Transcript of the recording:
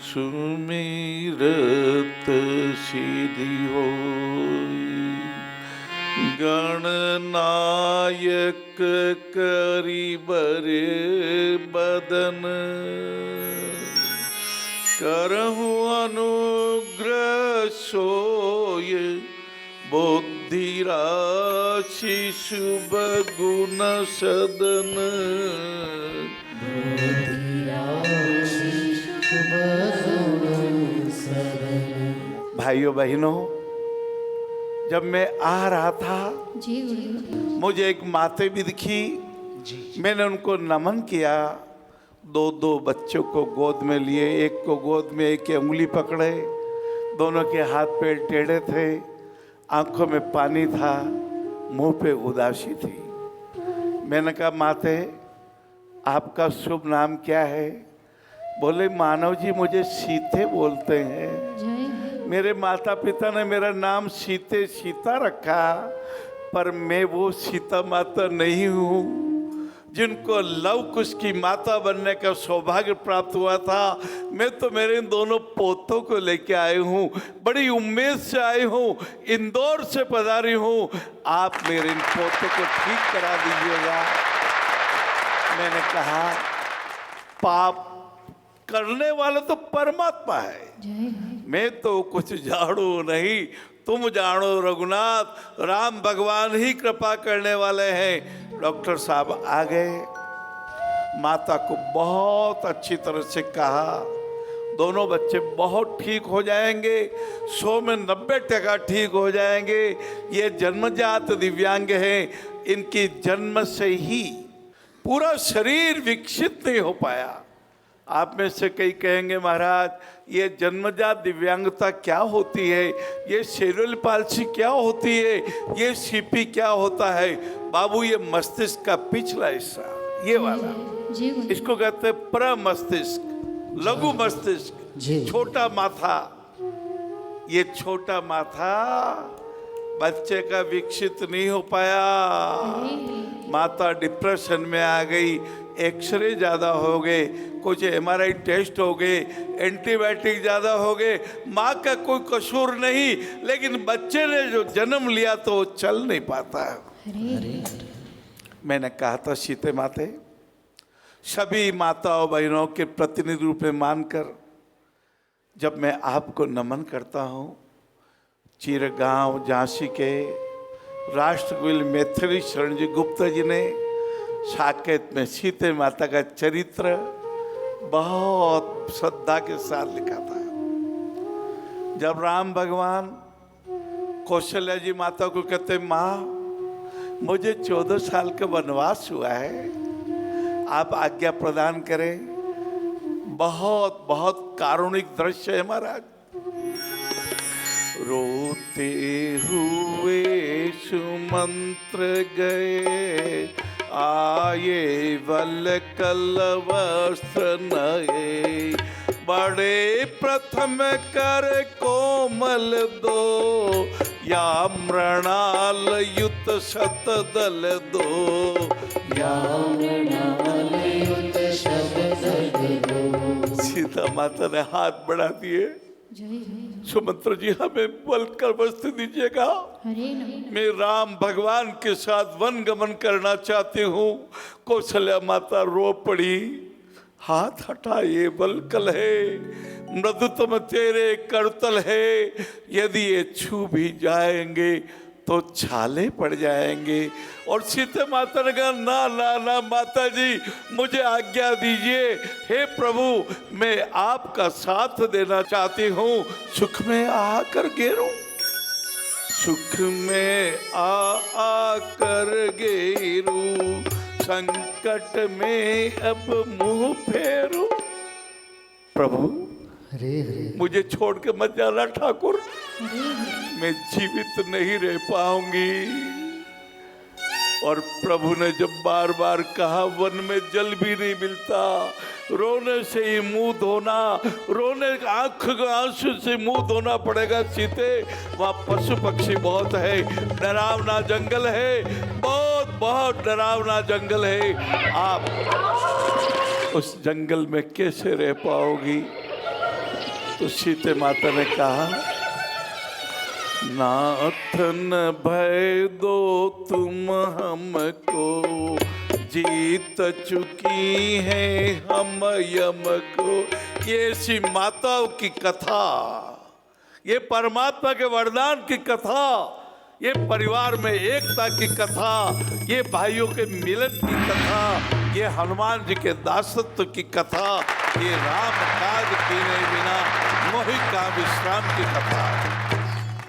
सुमिरत सिद्धि होई। गणनायक करिबरे बदन करहु अनुग्रह सोय। बुद्धि राशि शुभ गुण सदन। भाइयों बहनों, जब मैं आ रहा था मुझे एक माते भी दिखी। मैंने उनको नमन किया। दो दो बच्चों को गोद में लिए, एक को गोद में, एक की उंगली पकड़े। दोनों के हाथ पैर टेढ़े थे, आंखों में पानी था, मुंह पे उदासी थी। मैंने कहा माते, आपका शुभ नाम क्या है? बोले मानव जी मुझे सीते बोलते हैं। मेरे माता पिता ने मेरा नाम सीते सीता रखा, पर मैं वो सीता माता नहीं हूँ जिनको लव कुश की माता बनने का सौभाग्य प्राप्त हुआ था। मैं तो मेरे इन दोनों पोतों को लेके आई हूँ, बड़ी उम्मीद से आई हूँ, इंदौर से पधारी हूँ। आप मेरे इन पोतों को ठीक करा दीजिएगा। मैंने कहा पाप करने वाला तो परमात्मा है, मैं तो कुछ जानो नहीं, तुम जानो रघुनाथ। राम भगवान ही कृपा करने वाले हैं। डॉक्टर साहब आ गए, माता को बहुत अच्छी तरह से कहा दोनों बच्चे बहुत ठीक हो जाएंगे, 100 में 90% ठीक हो जाएंगे। ये जन्मजात दिव्यांग हैं, इनकी जन्म से ही पूरा शरीर विकसित नहीं हो पाया। आप में से कई कहेंगे महाराज ये जन्मजात दिव्यांगता क्या होती है, ये सेरेब्रल पाल्सी क्या होती है, ये सीपी क्या होता है? बाबू ये मस्तिष्क का पिछला हिस्सा, ये वाला, इसको कहते हैं प्रमस्तिष्क, लघु मस्तिष्क, छोटा माथा। ये छोटा माथा बच्चे का विकसित नहीं हो पाया। माता डिप्रेशन में आ गई, एक्सरे ज़्यादा हो गए, कुछ MRI टेस्ट हो गए, एंटीबायोटिक ज़्यादा हो गए। माँ का कोई कसूर नहीं, लेकिन बच्चे ने जो जन्म लिया तो वो चल नहीं पाता है। मैंने कहा था सीते माते, सभी माताओं बहनों के प्रतिनिधि रूप में मानकर जब मैं आपको नमन करता हूँ, चिरगांव झांसी के राष्ट्रकुल मैथिली शरण जी गुप्ता जी ने साकेत में सीते माता का चरित्र बहुत श्रद्धा के साथ लिखा था। जब राम भगवान कौशल्या जी माता को कहते माँ मुझे 14 साल का वनवास हुआ है, आप आज्ञा प्रदान करें। बहुत बहुत कारुणिक दृश्य है महाराज। रोते हुए सुमंत्र गए, आए वल्कल वस्त्र नए। बड़े प्रथम कर कोमल दो, या मृणाल युत शतदल दो। या मृणाल युत शतदल दो। सीता माता ने हाथ बढ़ा दिए, सुमंत्र जी हमें वल्कल वस्त्र दीजिएगा, मैं राम भगवान के साथ वन गमन करना चाहती हूँ। कौशल्या माता रो पड़ी, हाथ हटा, ये वल्कल है, मृदुतम तेरे करतल है, यदि ये छू भी जाएंगे तो छाले पड़ जाएंगे। और सीते माता ने कहा ना ना ना माता जी मुझे आज्ञा दीजिए, हे प्रभु मैं आपका साथ देना चाहती हूँ, सुख में आकर घेरूं, सुख में आकर घेरूं, संकट में अब मुंह फेरूं। प्रभु मुझे छोड़ के मत जाना ठाकुर, मैं जीवित नहीं रह पाऊंगी। और प्रभु ने जब बार बार कहा वन में जल भी नहीं मिलता, रोने से ही मुंह धोना, रोने आंख आंसू से मुंह धोना पड़ेगा सीते। वहाँ पशु पक्षी बहुत है, डरावना जंगल है, बहुत बहुत डरावना जंगल है। आप उस जंगल में कैसे रह पाओगी? तो सीते माता ने कहा, नाथ न भय दो तुम हमको, जीत चुकी है हम यम को। ये ऐसी माताओं की कथा, ये परमात्मा के वरदान की कथा, ये परिवार में एकता की कथा, ये भाइयों के मिलन की कथा, ये हनुमान जी के दासत्व की कथा, ये राम काज कीने बिना मोहि का विश्राम की कथा।